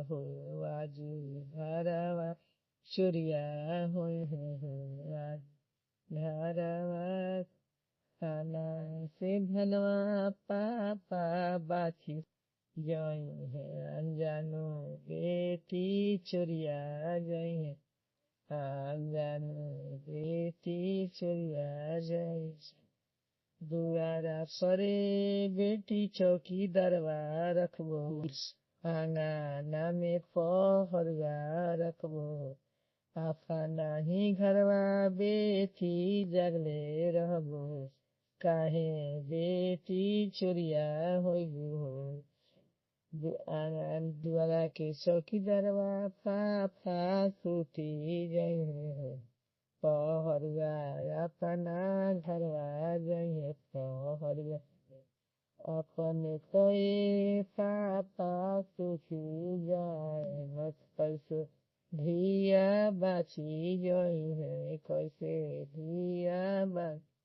हो आज घरवा चोरिया हो आज घरवा खाना से धनवा पापा बाछी जय है अनजानो बेटी चोरिया जय है अनजानो बेटी चोरिया जय दुआरा परे बेटी चौकी दरवा रखबो आंगना में पहरवा रखबो अपना ही घरवा बेटी जगले रहबो काहे बेटी चोरिया होइबो दुआरा के चौकी दरवा पापा सूती जय पहरवा अपना घरवा जय पहरवा अपने तोए पापा सूती जाए मत कैसे धिया बाछी जय है कैसे धिया बाछी